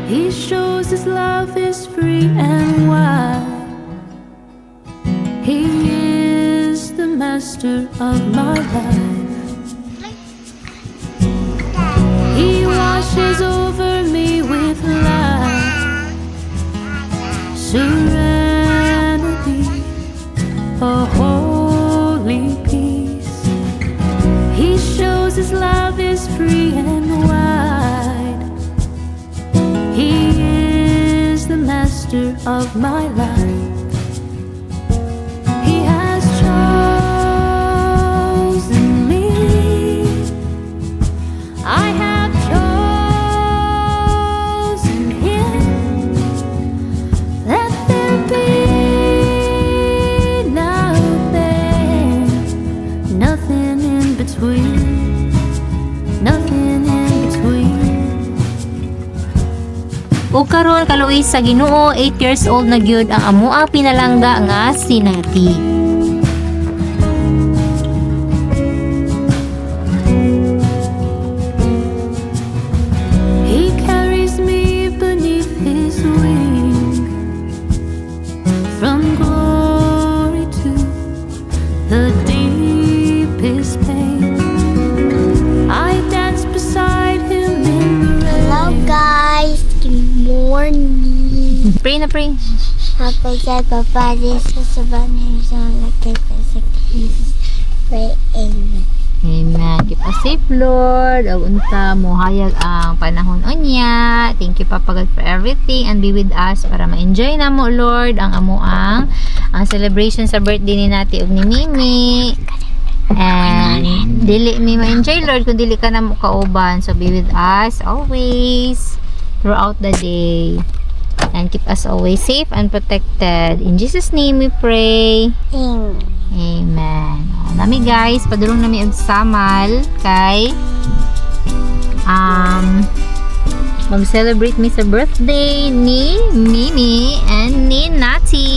He shows his love is free and wide. He is the master of my life. He washes over me with light, serenity, a holy peace. He shows his love is free and wide. He is the master of my life. He has chosen me. I have chosen him. Let there be nothing in between, nothing in between. Ug karon kaluoy sa Ginoo, 8 years old na gyud ang amoa pinalangga nga si Nati. He carries me beneath his wing, from glory to the deepest pain. I dance beside him in the Hello rain. guys, good morning. Pray na pray. Happy day, Papa. This is a bunny song like this. Pray, amen. Amen. Keep us safe, Lord. Ug unta mo hayag ang panahon unya. Thank you, Papa God, for everything and be with us para ma-enjoy na mo, Lord, ang amuang ang celebration sa birthday ni Nati ug ni Mimi. And dili mi ma-enjoy, Lord, kung dili ka na mo kauban. So be with us always throughout the day. And keep us always safe and protected. In Jesus' name we pray. Amen. Amen. O, nami guys, padulong nami og samal kay mag-celebrate mi sa birthday ni Mimi and ni Nati.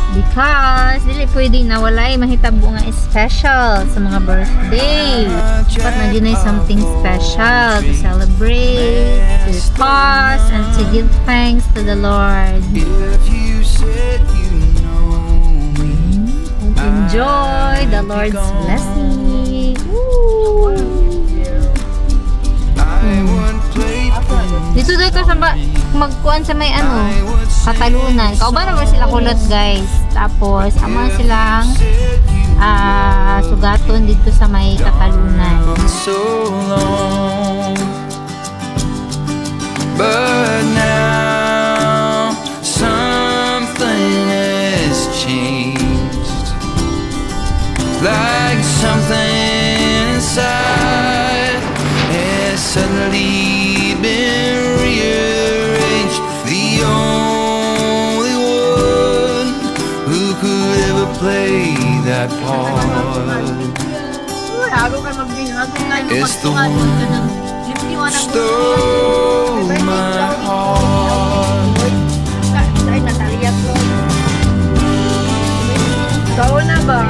Because dili pwede na walay mahitabo nga special sa mga birthday. Dapat na din ay something special to celebrate, to pause, and to give thanks to the Lord. If you said you know me, And enjoy the Lord's blessing. Woo! I would play Dito daw ka sa magkuan sa may katalunan. Kauban naman sila kulot guys. Tapos ama silang sugaton dito sa may katalunan. so long, but now something has changed. Like something inside has suddenly been rearranged. The only one who could ever play that part is the one who stole my heart. Tao na ba?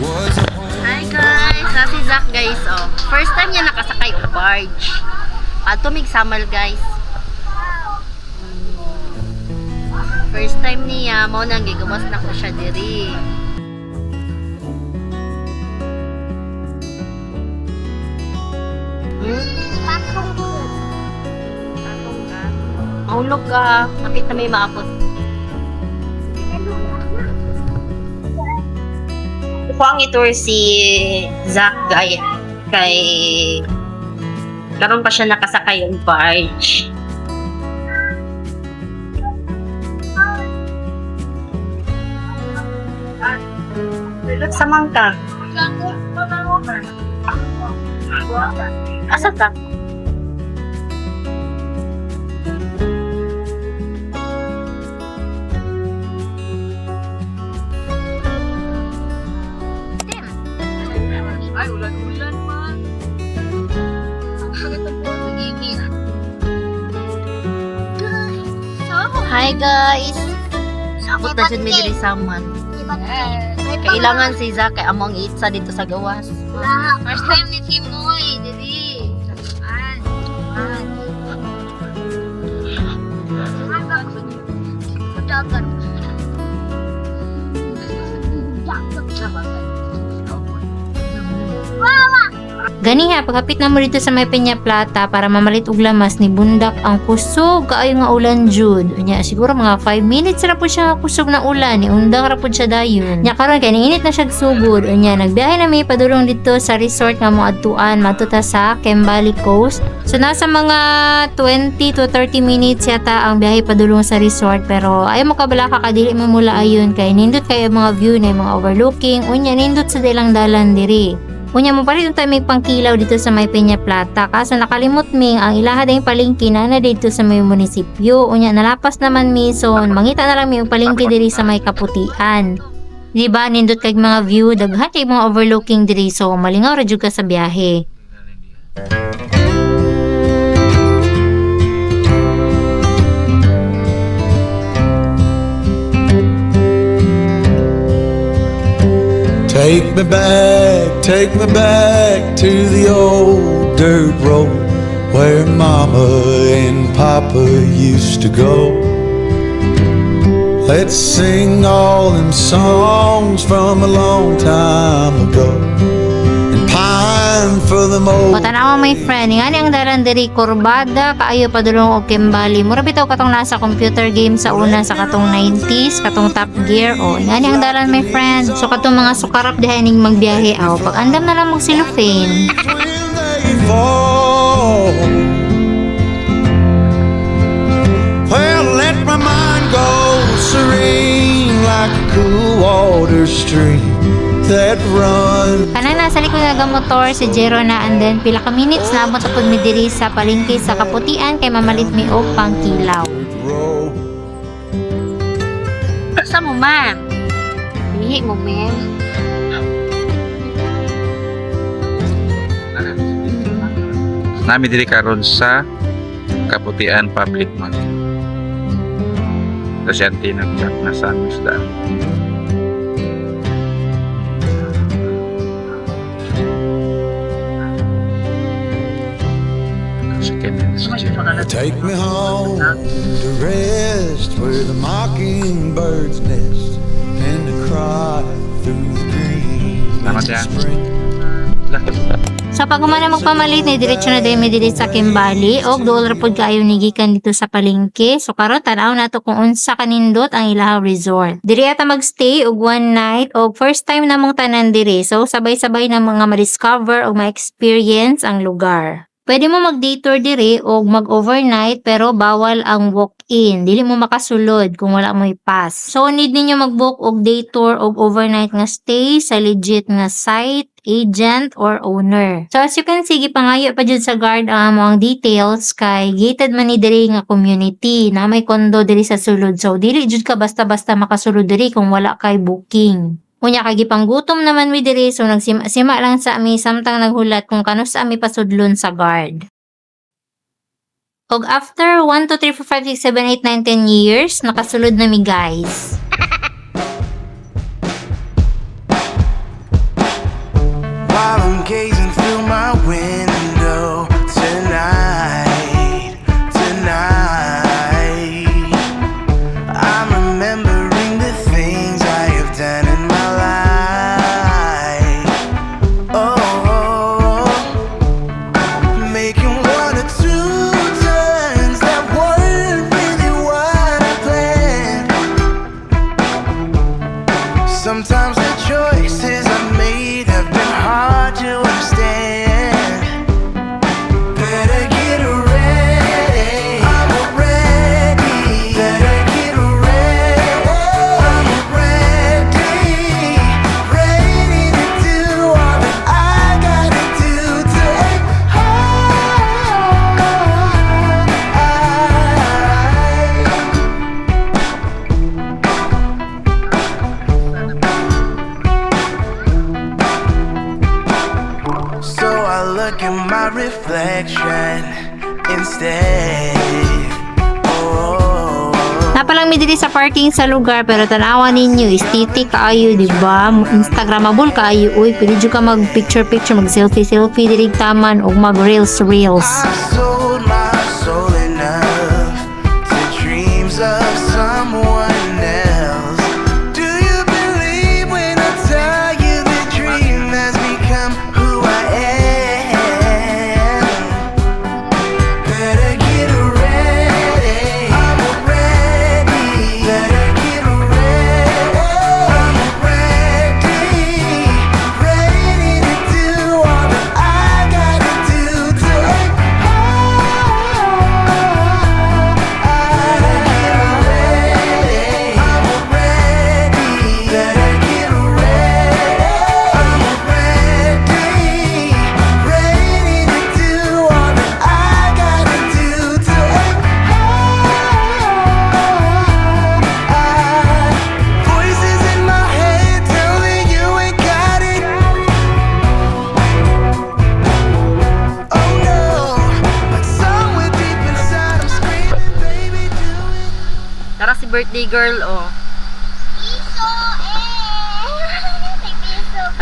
Was a Hi guys! Si Zach guys. Oh. First time niya nakasakay og barge. Tumig samal guys. First time niya, mao nang gigawas na ko siya diri. Maulog ka. Kapit na may maapot. Ako ang itour si Zach guys. Kay karon pa siya nakasakay yung barge. Samang ka? Asa ka? Ay, ulan-ulan man. Ang sakit ang buwan. Nagigil. Hi guys! Sabot na dyan may diri saman. Kailangan si Zach kay among itsa dito sa gawas. First time ni Timoy, diri. Gani nga, paghapit na mo dito sa may Peña Plata para mamalit og lamas ni bundak ang kusog kaayo nga ulan jud. Nya siguro mga 5 minutes ra po siya kusog na ulan ni undang ra pud siya dayon. Nya karon kay niinit na siya sugod. Nya nagbiyahe na mi padulong dito sa resort nga moadtuan matuta sa Kembali Coast. So nasa mga 20 to 30 minutes yata ang biyahe padulong sa resort pero ayo mo kabala ka kadili mo mula ayon kay nindot kay mga view na mga overlooking unya nindot sa dilang dalan diri. Unya mo pa rin tayo may pangkilaw dito sa may Peña Plata. Kaso nakalimot mi ang ilaha dayong palengke na dito sa may munisipyo. Unya nalapas naman mi so mangita na lang mi yung palengke diri sa may Kaputian. Diba nindot kay mga view daghan kay mga overlooking diri so malingaw ra jud ka sa biyahe. Take me back to the old dirt road where Mama and Papa used to go. Let's sing all them songs from a long time ago and pine for them old. O tanawa my friend, nga ang dalan diri kurbada kaayo padulong og Kembali. Mura bitaw katong nasa computer game sa una sa katong 90s, katong Top Gear. O nga ang dalan my friend. So katong mga sukarap diha ning magbiyahe aw. Pag andam na lang mong cellophane. Well, let my mind go serene like a cool water stream that runs. Kanan nasa likod nga motor si Jero na and then pila ka minutes na abot pud mi diri sa palengke sa Kaputian kay mamalit mi og pangkilaw. Sa mo ma. Bihi mo ma'am. Nami diri karon sa Kaputian Public Market. Kasi ang tinagyak na sa isda. Take me home to rest where the mockingbirds nest and to cry through the green Salamat ya. spring. So pag humana magpamalit ni diretso na dai mi diri sa Kembali og dool ra pud kaayo ni gikan dito sa palengke. So karon tan-aw nato kung unsa kanindot ang ilang resort. Diri ata magstay og one night og first time namong tanan diri. So sabay-sabay na mga ma-discover og ma-experience ang lugar. Pwede mo mag-day tour diri o mag-overnight pero bawal ang walk-in. Dili mo makasulod kung wala mo'y pass. So need ninyo mag-book og day tour o overnight nga stay sa legit nga site, agent, or owner. So as you can see, gipangayo pa dyan sa guard ang among details kay gated man ni diri nga community na may kondo diri sa sulod. So dili jud ka basta-basta makasulod diri kung wala kay booking. Unya kay gipanggutom naman mi diri so nagsima lang sa ami samtang naghulat kung kano sa ami pasudlon sa guard. Og after 1, 2, 3, 4, 5, 6, 7, 8, 9, 10 years, nakasulod na mi guys. While I'm gazing through my window tonight, I'm remembering the things I have done in my life. Oh, making 1 or 2 turns that weren't really what I planned. Sometimes the choices I made have been hard to understand. Better get ready, I'm ready. Better get ready, I'm ready. Ready to do all that I gotta do to aim high. So I look at my reflection instead. Oh. mi diri sa parking sa lugar pero tanawan ninyo estetik kaayo, di ba? Instagramable kaayo. Uy, pwede jud ka mag picture mag selfie diri taman og mag reels. I sold my soul enough to dreams of someone else. Do you believe when I tell you the dream has become who I am? Better get ready, I'm ready. Better get ready, I'm ready. Ready to do all that I gotta do to Voices in my head tell me you ain't got it. Oh no, but somewhere deep inside I'm screaming, baby, do it. Tara si birthday girl, oh.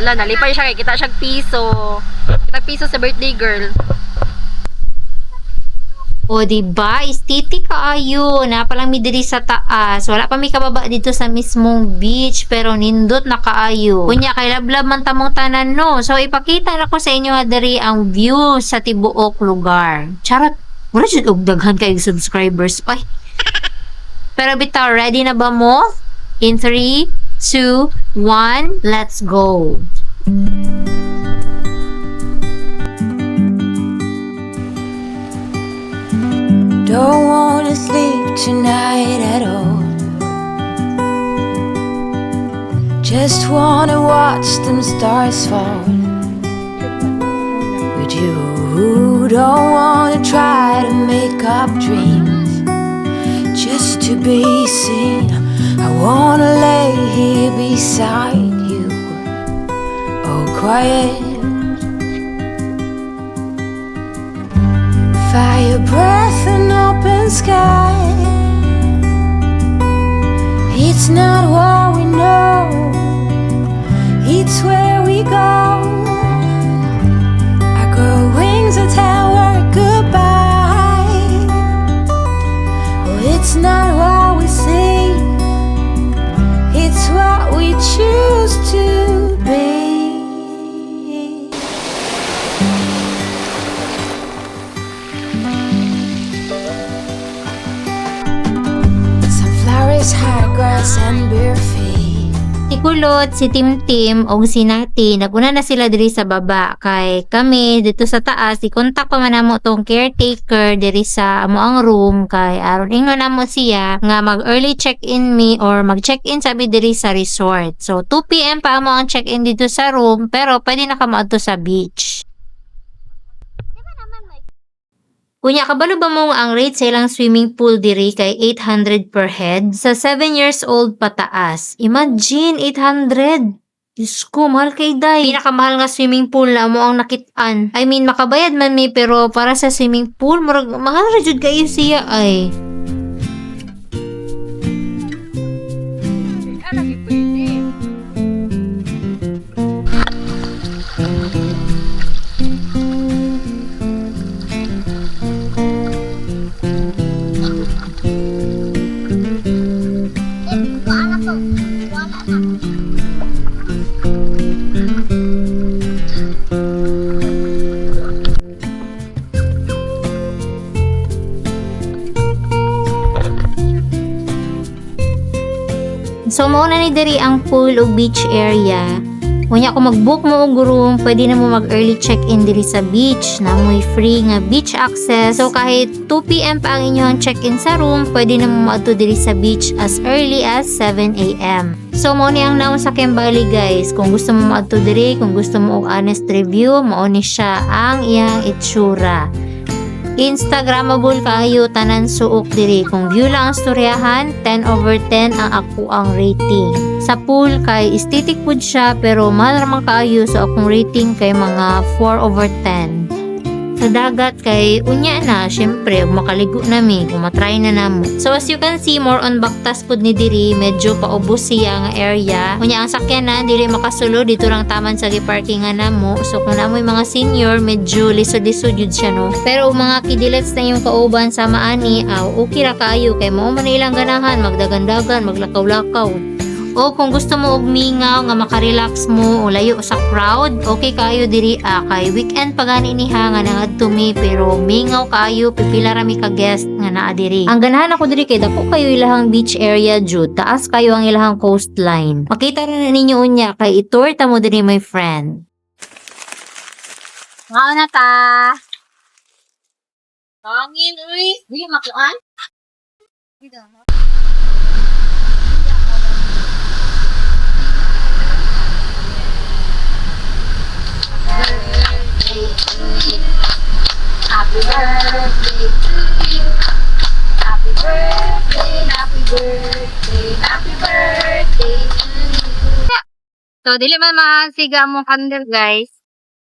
Ala, nalipay siya kay kita siyang piso. Kita piso sa birthday girl. O, diba? Estetik kaayo. Napalang mi diri sa taas. Wala pa mi kababa dito sa mismong beach. Pero nindot na kaayo. Kunya, kay lablab man tamong tanan, no? So, ipakita na ko sa inyo nga diri ang view sa tibuok lugar. Charot. Wala dyan og daghan kayong subscribers. Ay. Pero bitaw, ready na ba mo? In 3, 2, 1, let's go. Don't wanna sleep tonight at all. Just wanna watch them stars fall. With you, don't wanna try to make up dreams just to be seen. I wanna lay here beside you, oh quiet. Fire breath and open sky. It's not what we know, it's where we go. I grow wings and tell her goodbye. Oh, it's not what we see, it's what we choose to be. Sunflowers, high grass, and bare feet. Si Kulot, si Timtim, o si Nati, naguna na sila diri sa baba. Kay kami, dito sa taas, i-contact pa man namo tong caretaker diri sa amo ang room. Kay aron ingo namo siya nga mag-early check-in me or mag-check-in sabi diri sa resort. So, 2 p.m. pa amo ang check-in dito sa room, pero pwede na ka maadto sa beach. Kunya, kabalo ba mo ang rate sa ilang swimming pool diri kay 800 per head? Sa 7 years old pataas. Imagine, 800! Diyos ko, mahal kay day. Pinakamahal nga swimming pool na mo ang nakitaan. I mean, makabayad man may pero para sa swimming pool, mahal ra jud kayo siya ay. Ano ki pwede? So, mauna ni diri ang pool o beach area. Kunya kung mag-book mo og room, pwede na mo mag-early check-in diri sa beach na mo'y free nga beach access. So, kahit 2 p.m. pa ang inyong check-in sa room, pwede na mo maadto diri sa beach as early as 7 a.m. So, mao ni ang naon sa Kembali guys. Kung gusto mo maadto diri, kung gusto mo og honest review, mao ni siya ang iyang itsura. Instagramable kayo tanan suok diri. Kung view lang ang storyahan, 10/10 ang ako ang rating. Sa pool kay aesthetic food siya pero mahal ramang kaayo so akong rating kay mga 4/10. sa dagat kay unya na syempre makaligo nami kung matry na namo. So as you can see, more on baktas pud ni diri, medyo paubos siya nga area. Unya ang sakyanan dili makasulo dito lang taman sa giparkingan namo. So kung namoy mga senior, medyo lisod-lisod yun siya no. Pero mga kidilets na yung kauban sa maani, okay ra kaayo kay mao man ilang ganahan magdagan-dagan, maglakaw-lakaw. O kung gusto mo og mingaw nga makarelax mo o layo sa crowd, okay kayo diri kay weekend pagani niha nga nangadto mi pero mingaw kayo pipila ra mi ka guest nga naa diri. Ang ganahan ako diri kay dako kayo ilahang beach area jud, taas kayo ang ilahang coastline. Makita ra na ninyo unya kay itour ta mo diri my friend. Mao na ta. Hangin, uy. Di makuan. Happy birthday to you. Happy birthday, happy birthday, happy birthday to you. So, dili man mahasiga mong candle, guys.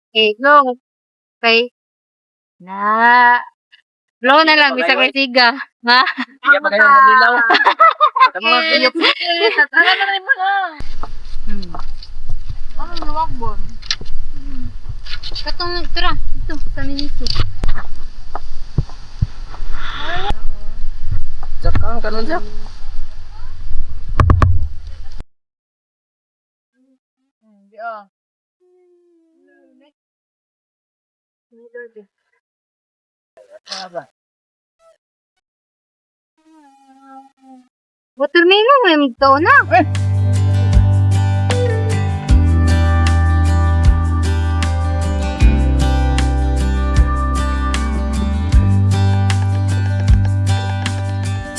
Okay, go. Okay. Na. Blow na lang, bisa kay siga. Ha? Kaya ba kayo manilaw? Okay. Tatala na rin mo na. Ano luwag mo? Katong, tara. Ito, sa miniso. Jak kang kanon jak. Watermelon mo yung ito na.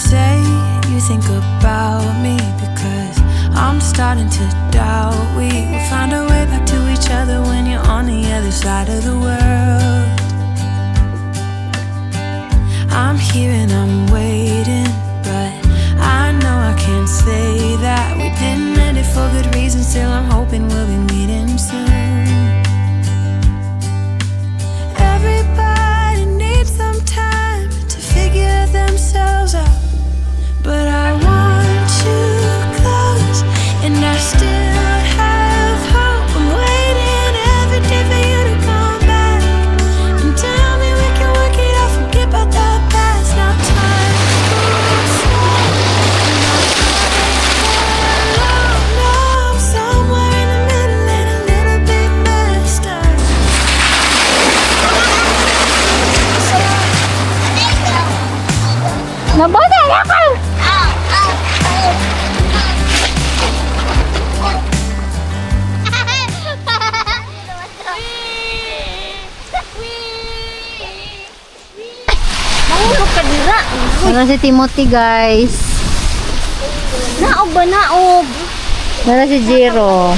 Say you think about me because I'm starting to doubt we will find our way back to each other when you're on the other side of the world. I'm here and I'm waiting, but I know I can't say that we didn't end it for good reason. Still I'm hoping we'll be meeting soon. Everybody needs some time to figure themselves out, but I want you close, and I still have hope. I'm waiting every day for you to come back and tell me we can work it out, forget about the past. Now time moves slow, and I'm somewhere in the middle and a little bit messed up. Nabota na ka! Mahulog ka dira. Wala si Timothy guys. Naob ba naob? Wala si Jiro.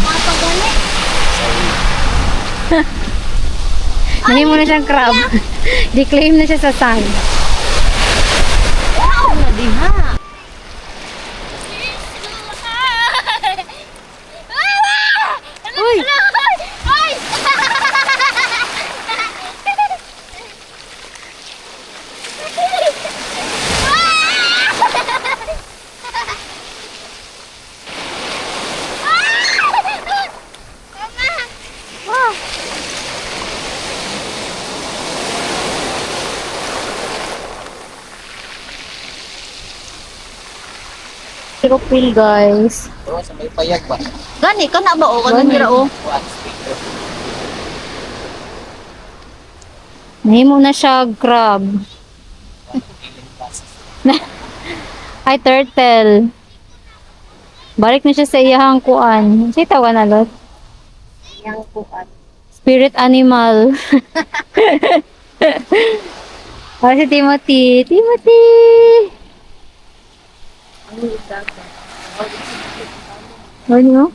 Nahimo na siyang crab. Declaim na siya sa sun. Naob na diha. Uy! Ay! Aeroplane guys. Oh, sa may payag ba? Gani ka na ba o kanang dira o? Nahimo na siya crab. Ay, turtle. Balik na siya sa iyahang kuan. Say tawa na lot. Yang kuan. Spirit animal. Para si Timothy. Timothy! Ano?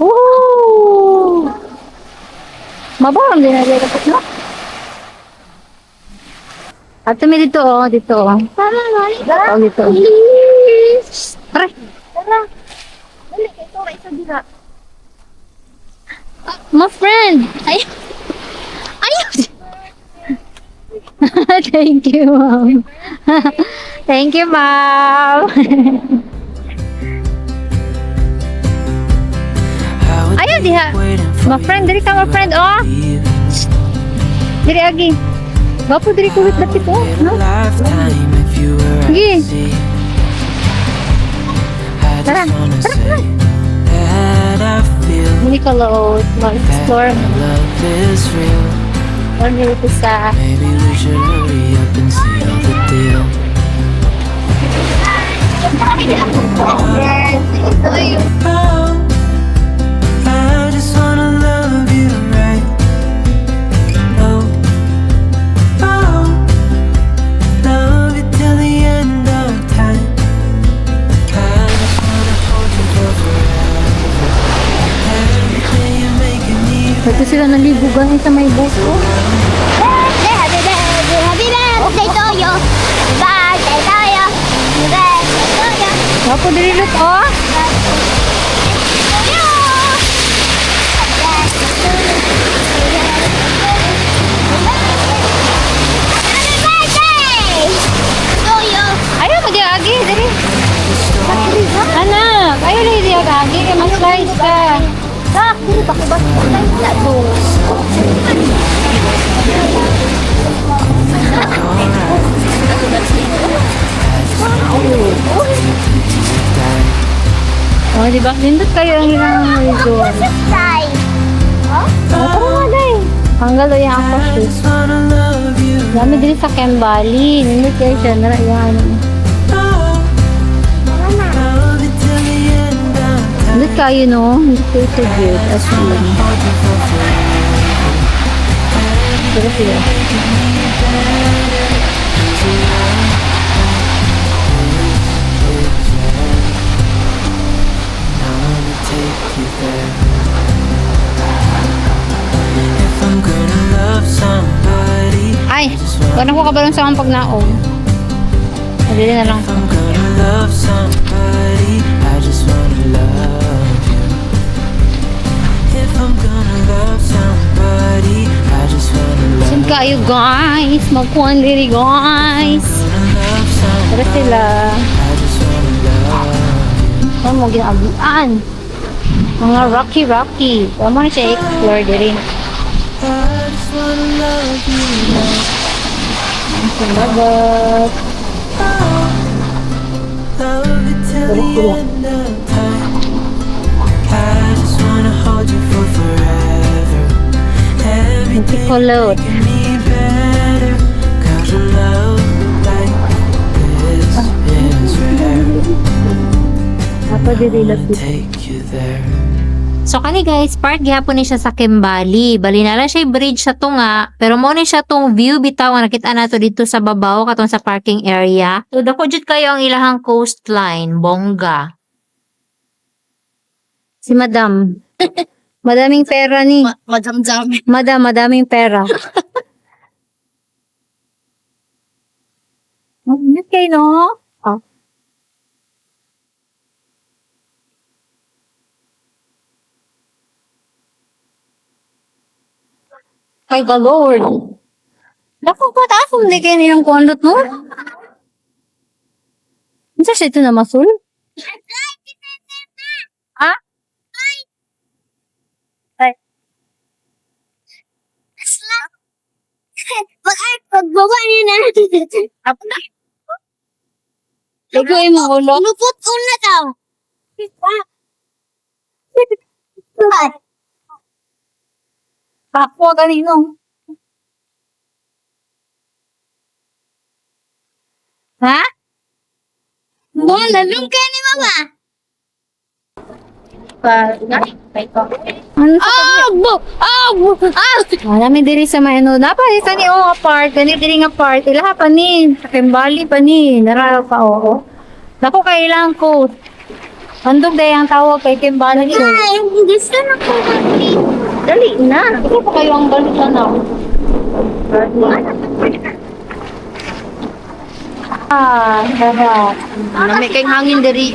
Oh! Mabarang din na dapat no? At tumi dito oh, dito oh. Oh, dito. Tara. Tara. Dali kay tora isa dira. My friend! Ay, Thank you, ma'am. Thank you, ma'am. Ayaw, diha. Ma-friend, diri ka, ma-friend, oh. Diri, agi. Bapo, diri ko, lapit, oh. No? Sige. Tara, tara. Hindi ka load. Mag-explore. Or dito sa... Maybe we should hurry up and seal the deal. Oh, I just wanna love you right. Oh, oh, love you till the end of time. I just wanna hold you for forever. Every day you're making me Ito sila nalibugan sa may buko. Happy birthday to you. Birthday to you. Birthday to you. Bapo, diri lut, oh. Ayaw mo di agi, diri. Anak, ayaw na di agi, kaya mag-slice ka. Sak, dili ba ko ba? Ay, to. Oh, di ba? Nindot kayo ang ilang ritual. Tay. Oh, tara nga, day. Hanggang lo yung ako, sis. just wanna love you. Dami diri sa Kembali. Nindot kayo siya. Nara, yan. Oh, love you till the end of time. Nindot kayo, no? Nindot kayo sa good. As yun. Pero sila. I wanna take you there. If I'm gonna love somebody, Ay! Kung ako kabalong sa akong pagnaong. Hindi na lang. if I'm gonna love somebody, I just wanna love you. If I'm gonna love somebody, I just wanna love Saan kayo, guys? Magkuhan diri, guys. love somebody. Pero sila. I just wanna love you. Ano mo ginagalaan? Mga Rocky. Huwag mo na siya explore diri. I just wanna love you. Salamat. Love you till the end of time. I just wanna hold you for forever. Every day Kulot. making me better. 'Cause a love like this is rare. Ako diri lapit. Take you there. So kani guys, part gihapon ni siya sa Kembali. Bali na lang siya bridge sa tunga, pero mo ni siya tong view bitaw nga nakita nato dito sa babaw katong sa parking area. So dako jud kayo ang ilahang coastline, bongga. Si Madam. Madaming pera ni. Madaming pera. Magnet kayo, no? Oh. My the Lord. Naku, patapong di kayo nilang kondot mo. Ano siya ito na masul? Ha? Ay. Pagbaba niya na. Apo na. Lagay mo ulo. Lupot una daw. Papo, ganino. Ha? Wala, lungka ni mama. Ano namin diri sa may ano, napay kani o apart, kani diri nga part, ilaha pa ni, sa Kembali pa ni, nararaw pa oo. Naku kailang ko. Handog day ang tawag kay Kembali ko. Ay, gusto na ko mag-eat. Dali na. Ito pa kayo ang balikan na. Sarap. May kayong hangin diri.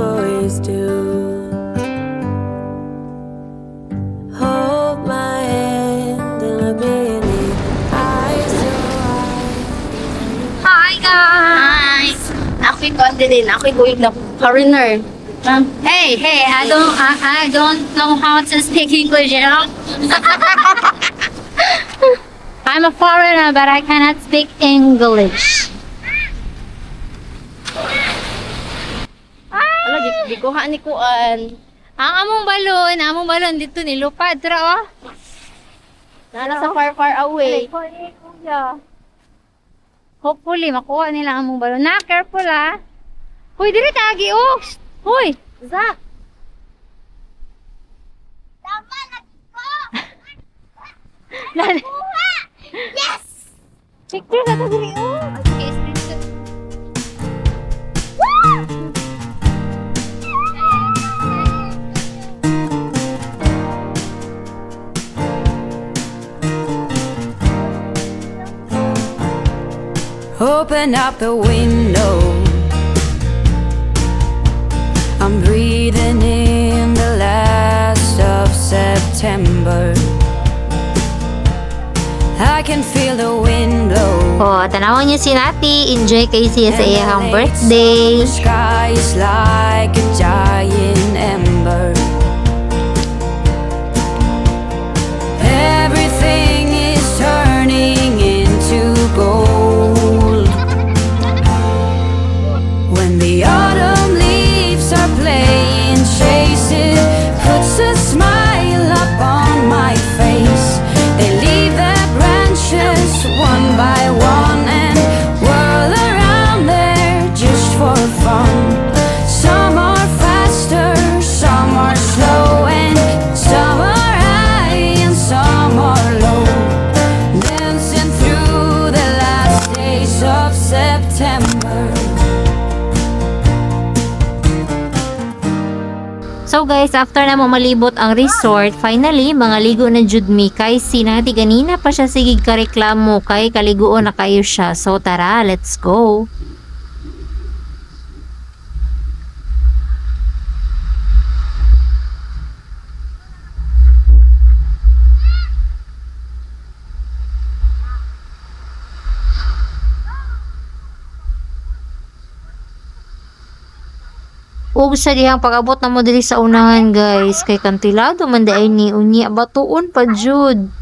always do. Hold my hand and look me in the eyes so Hi guys! Ako'y din. Ako'y going na foreigner. Hey, I don't know how to speak English, you know? I'm a foreigner, but I cannot speak English. Ala, di ko ha ni kuan. Ang among balon dito ni lupad tra oh. Nala sa far away. Hopefully makuha nila ang among balon. Na careful ah. Hoy diri tagi oh. Hoy, Zak. Yes! Picture na to diri oh. Okay, screenshot. Open up the window. I'm breathing in the last of September. I can feel the wind blow. Oh, tanawon niyo si Nati. Enjoy kay siya sa iyang birthday. The sky is like a giant ember. Everything is turning into gold. When the autumn leaves are playing chase, it puts a smile up on my face. They leave their branches one by one and whirl around there just for fun. Some are faster, some are slow, and some are high and some are low. Dancing through the last days of September. So guys, after na mo malibot ang resort, finally, mga ligo na jud mi kay sinati ganina pa siya sigig ka reklamo kay kaliguon na kayo siya. So tara, let's go. Ug sa dihang pag-abot na mo diri sa unahan guys, kay kantilado man daay ni unya batuon pa jud.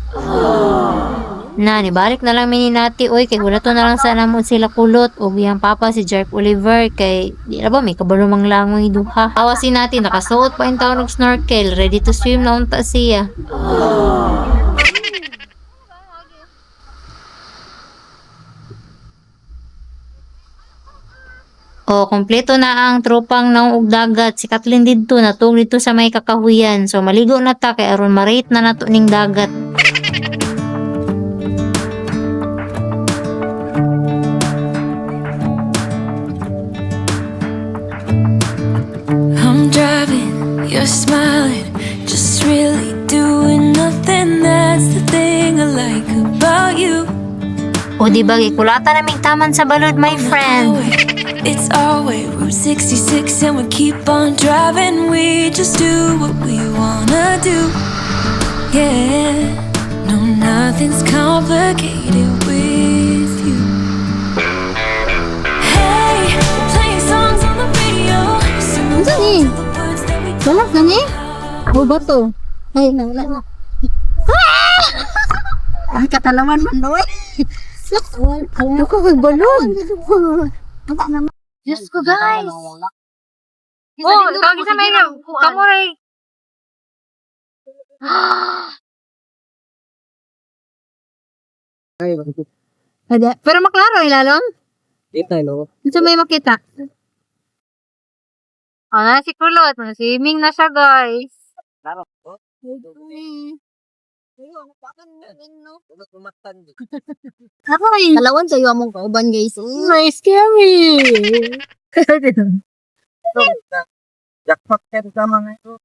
Na nibalik na lang mini nati oy kay gulaton na lang sana mo sila kulot ug iyang papa si Jark Oliver kay di na ba may kabalo mang langoy duha. Awasin natin nakasuot pa in taon og snorkel, ready to swim na unta siya. O, kompleto na ang tropang naong ug dagat. Si Kathleen dito, natug dito sa may kakahuyan. So, maligo na ta, kay aron marate na nato ning dagat. I'm driving, you're smiling, just really doing nothing. That's the thing I like about you. O, di ba, gikulata naming taman sa balod, my friend. It's our way, Route 66, and we keep on driving. We just do what we wanna do. Yeah, no, nothing's complicated with you. Hey, playing songs on the radio. Wala ka ni? Ako ba to? Ay, wala na. Ay, katalaman man doon. Ano ko kay balon? Diyos ko guys! Oh, tawag sa may kamuray. Pero maklaro ilalong? Dito, no? Ito may makita. na si Kulot. Swimming na siya, guys. Klaro. Ako ay dalawan sa iyo among kauban guys. May scary. Jackpot ka sa mga ito.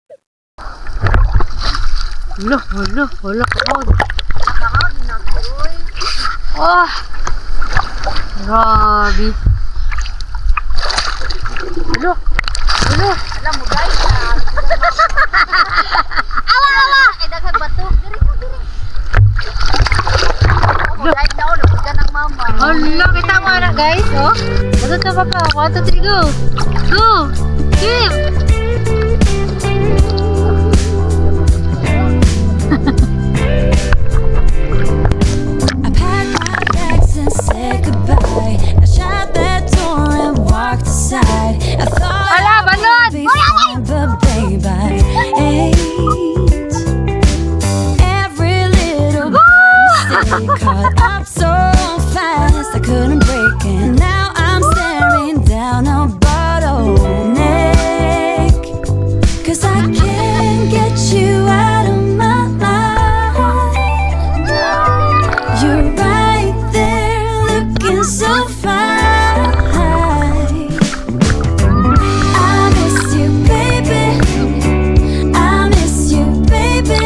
Wala. Oh, grabe. Wala. Alam mo guys, awa! Kay daghang bato. Diri ko, diri. Ako guys na ulo, ka ng mama. Hala, kita mo na guys, oh. Bato to papa. 1, 2, 3, go. Go. Swim. I packed my bags and said goodbye. I shut that door and walked aside. I thought Hala, I balon! would be fine, but babe, I ain't. Every little mistake caught up so fast I couldn't break it. Now I'm staring down a bottleneck, 'cause I can't get you out of my mind. You're right there looking so fine. I miss you, baby. I miss you, baby.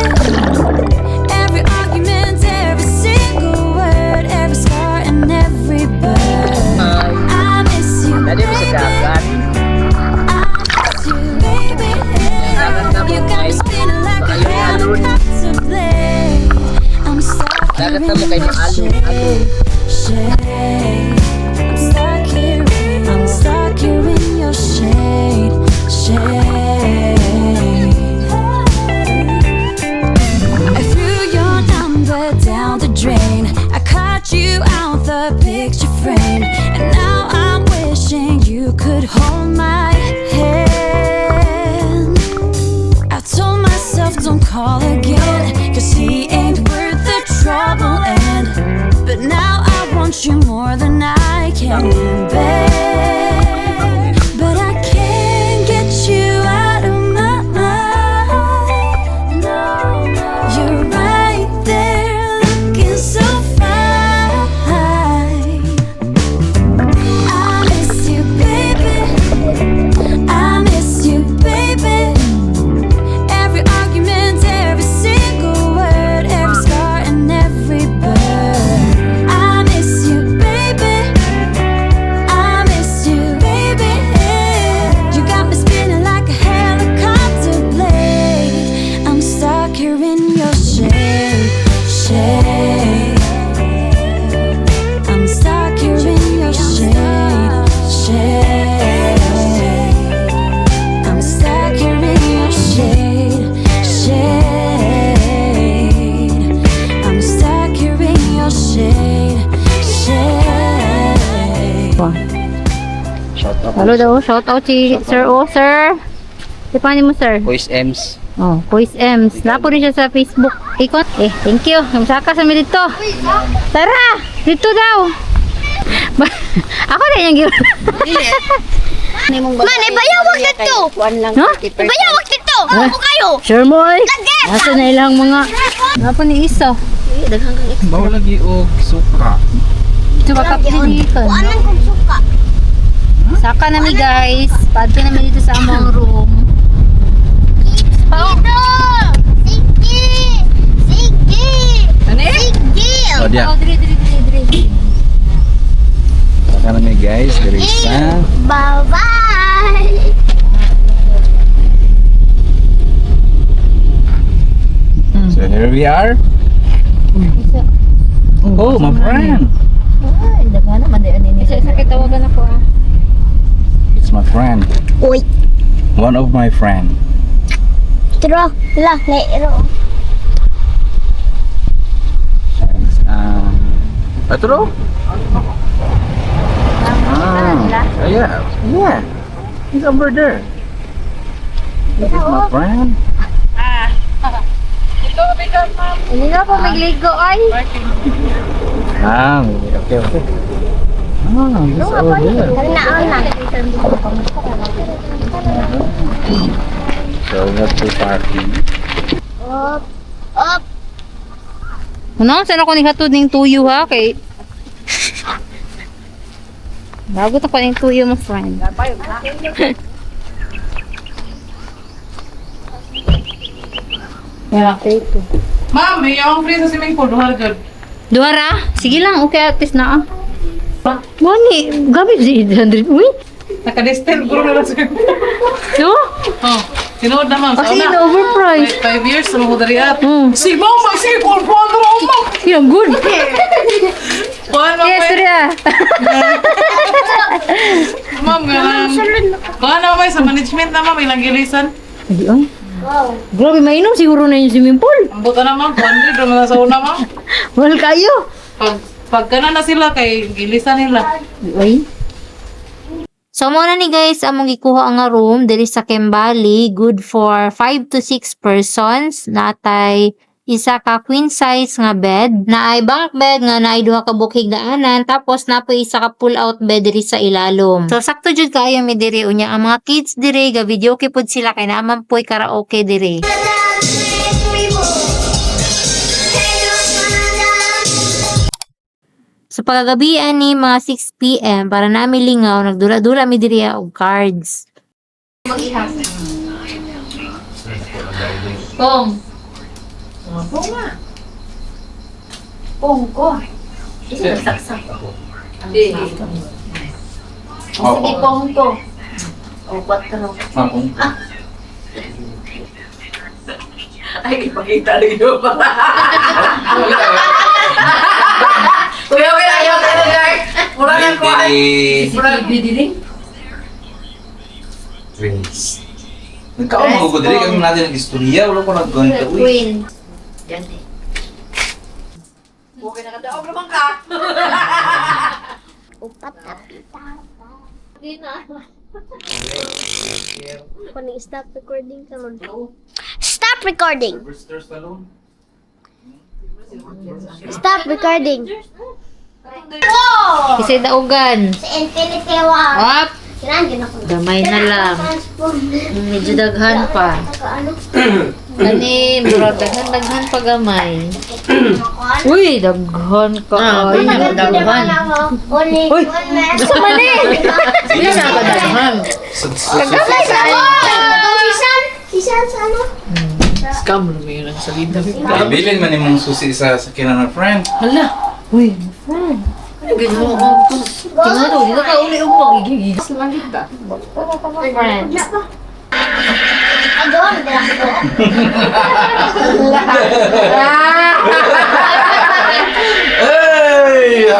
Every argument, every single word, every scar and every burn. I miss you, Tadi bisa baby. dapat. I miss you, baby. You got me spinning like a helicopter blade. I'm stuck here in Dagat mo kay your Alun. shade. I'm stuck here in your shade. I threw your number down the drain. I cut you out the picture frame, and now I'm wishing you could hold my hand. I told myself don't call again, 'cause he ain't worth the trouble, and but now I want you more than I can bear. But I can't get you out of my mind. You're right there looking so fine. I miss you, baby. I miss you, baby. Every argument, every single word, every scar and every burn. I miss you, baby. I miss you, baby. You got me spinning like a helicopter blade. I'm stuck here in your shade. I'm stuck here in your shade. I'm stuck here in your shade. I'm stuck here in your shade. Shout out. Halo daw, shout out si Sir O, sir. Si paano mo, sir? Voice M's. Oh, Kuis Ems. Lapo rin siya sa Facebook. Ikon. Thank you. Kamsaka sa mi dito. Tara, dito daw. Ako na yung giro. Man, ibayawag dito! No? Ibayawag dito! Ano kayo? Sure mo ay. Nasa na ilang mga. Lapo ni Isa. Bawa lagi og suka. Ito baka pilihan. Anong kong suka? Saka nami guys. Padto namin dito sa among room. Dito! Sige! Sige! Ano eh? Sige! Oh, dia. Oh, diri. Saka na may guys, there is Bye-bye! So here we are. Oh, my friend. Ay, daga naman di ani ni. Isa kitawagan ako ah. It's my friend. Uy! One of my friend. Tro! La! Nairo! Atro? Yeah. Yeah. He's over there. This is my friend. Hindi na po magligo ay. Okay. He's over there. Nauna! So we have to parking. Up! Up! Ano, saan ako nihatod ng tuyo ha? Kay... Bago ako ng tuyo mo, friend. Yeah, okay ito. Ma'am, may yung free sa swimming pool. Duhar good. Duwara? Sige lang, okay, at least na ah. Mani, gabi si 800. Uy, Naka-distil, puro na lang swimming pool. No? Oh, tinuod naman. Sa Kasi una. overpriced. 5 years, sa mga dariat. Mm. Si Mama, sige, kung ano Mama. Yeah, good. Kuhan mo, Yes, Ria. Ma'am, kuhan na, Ma'am, sa management na, Ma'am, ilang gilisan. Hindi ay. Grabe, mainom siguro na yung swimming pool. Ang buta na, Ma'am, 200 naman na sa una, Ma'am. Mahal kayo. Pagka na sila, kay gilisan nila. Ay. So, muna ni guys, among gikuha ang nga room diri sa Kembali, good for 5 to 6 persons. Natay isa ka queen size nga bed, naay bunk bed nga naay duha ka bukig daanan, tapos napoy isa ka pull out bed diri sa ilalom. So, sakto jud kaayo mi diri unya ang mga kids diri ga video kay pud sila kay naman poy karaoke diri. Sa pagagabian ni mga 6 PM para namin lingaw, nagdula-dula mi diri og cards. Pong. Pong ko. Saksak. Sige, pong ko. O, 4. Mapong. Ay, ipakita rin yun. Kuya, ayaw tayo, guys. Mura lang ko ay. Twins. Nagkaon mo ko dili kami natin nag-istorya, wala ko nag-going to Queen. Okay na ka, naman ka. Upat Kuning stop recording ka ron. Stop recording. Stop recording. Kasi daugan. Sa Infinity War. Up. Kinangin ako. Gamay na lang. Medyo daghan pa. Kani, murag daghan pa gamay. Uy, daghan ka. Ay, daghan. Uy, gusto man eh. Sila na ba daghan? Gamay sa ako. Sisan sa ano? Scam na may yun ang salita. Bilin man imong susi sa sakinan ng friend. Hala. Uy, friend. Tingnan mo, dito ka uli ang magigigil. Friend. Agawin din ako. Hey!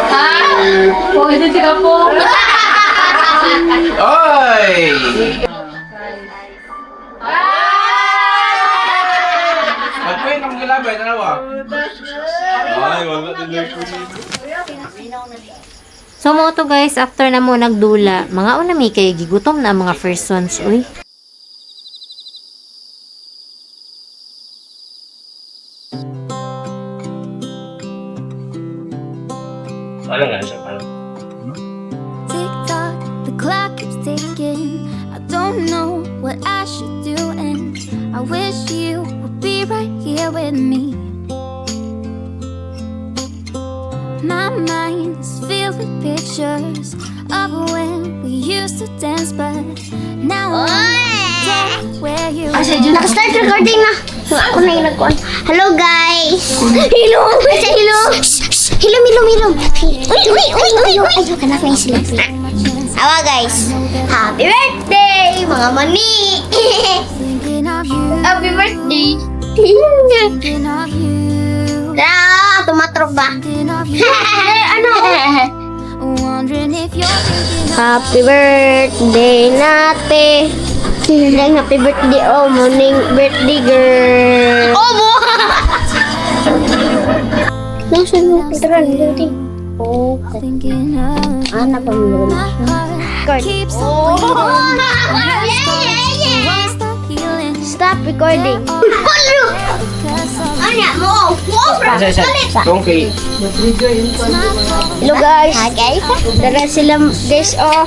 Oh, ito si Kapo. Oy! Pagkuhin kang gilabay, dalawa. Ay, wala nila ko So mo to guys, after na mo nagdula, mga unami kay gigutom na ang mga first ones, uy. Ano nga siya parang? Tick tock, the clock keeps ticking. I don't know what I should do, and I wish you would be right here with me. My mind is filled with pictures of when we used to dance, but now I'm where you are. Naka-start recording na. Ako na yung nag-on. Hello guys. Hello. Hello. Hilom, hilom, hilom. Uy. Ayaw ka na kayo sila. Awa guys. Happy birthday, mga mani. Thinking of you, Happy birthday. thinking of you, Tara, tumatrok ba? thinking of you. Ano? Wondering if you're thinking of Happy birthday nate. Happy birthday, oh, morning birthday girl. Oh, mo! Nasaan mo? Tara, dito. Oh, thinking of anak pa mo my heart keeps on bleeding. Won't stop healing. Stop recording. Hello! Anya mo! Okay. Hello guys. Hi guys. Dara sila guys, oh.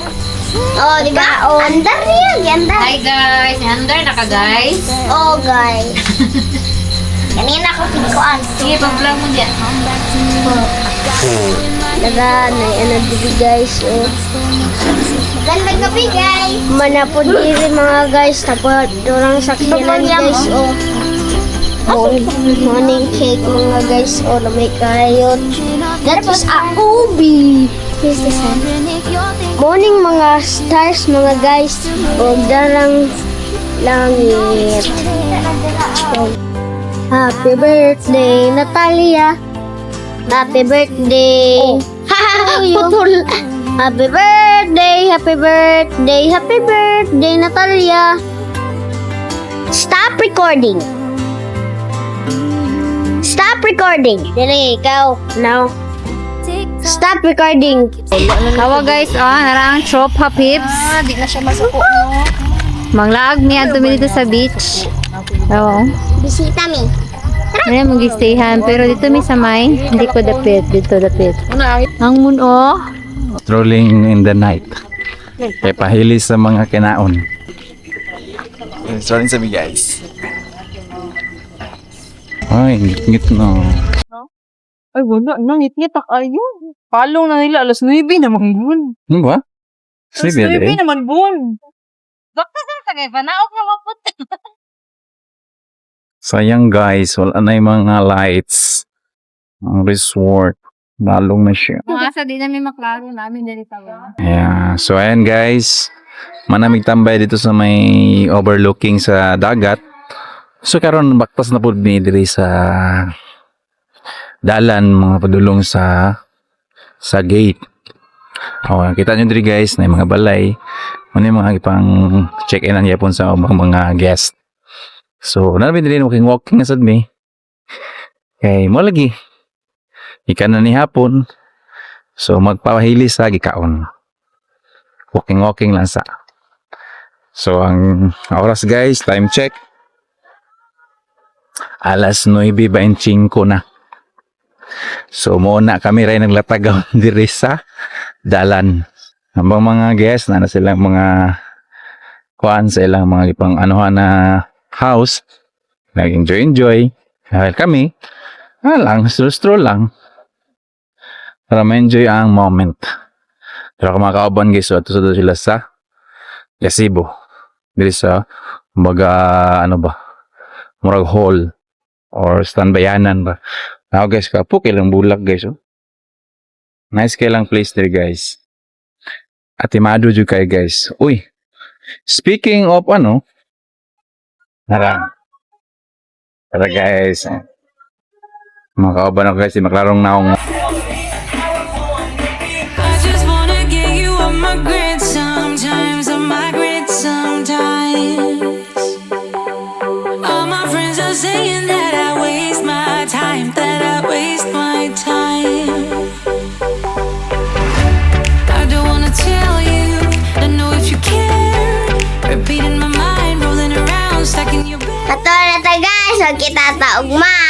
Oh, di ba? Oh, andar niya, andar. Hi guys, under na ka guys. Oh, guys. Kanina ko pinikuan. Sige, pag-vlog mo dyan. Daga na ano dito guys, oh. Ganda gabi guys. Manapod diri mga guys, tapos durang sakyanan guys, oh. Oh, morning cake mga guys, oh, lamay kayo. Tapos ubi. Here's the sun. Morning mga stars, mga guys. O darang langit. Happy birthday, Natalia. Happy birthday. Putol. Happy birthday, happy birthday, happy birthday, Natalia. Stop recording. Stop recording. Dili, ikaw. No. Stop recording. Hawa guys, narang tropa pips. Di na siya masuko, no? Manglaag mi adto mi dito sa beach. Oo. Bisita mi. Ano mag-stayhan, pero dito mi sa may, hindi ko dapit, dito dapit. Ang muno, Strolling in the night. Kaya pahilis sa mga kinaon. Strolling sa mi guys. Ay, ngit-ngit na. Ay, wala. Nangit-ngit ayo. Palong na nila. Alas 9 naman bun. Ano ba? Alas Sige, 9 naman bun. Bakit sa tagay? Panaok na maput. Sayang guys, wala na yung mga lights. Ang resort. Balong na siya. asa di namin maklaro namin dito. Yeah. So ayan guys, manamig tambay dito sa may overlooking sa dagat. So karon baktas na pud ni diri sa dalan mga padulong sa gate. Oh, kita nyo diri guys na yung mga balay. Ano yung mga ipang check-in ang yapon sa mga guest. So, nalabi diri walking na sad mi. Kay mo lagi. Ikan na ni hapon. So, magpapahili sa gikaon. Walking lang sa. So, ang oras guys, time check. Alas 9:25 na. So, muna kami rin naglatagaw diri sa dalan. Habang mga guests na silang mga kuan sa ilang mga ipang anuhan na house. Nag-enjoy. Dahil kami, lang, stroll lang. Para ma-enjoy ang moment. Pero kung mga kauban guys, so ito sila sa Gazebo. Dili sa, kumbaga, murag hall or standbayanan ba. Now guys, kapo kailang bulak guys. Oh. Nice kailang place there guys. Atimado jud kay guys. Uy, speaking of narang. Tara guys. Mga kauban ako guys, maklarong na akong I just wanna get you on my grid sometimes, on my grid sometimes. All my friends are saying that I waste my time, that I waste my time. I don't wanna tell you, I know if you care. Repeating my mind, rolling around, stuck in your bed. Kato na ta guys. So kita ta ugma.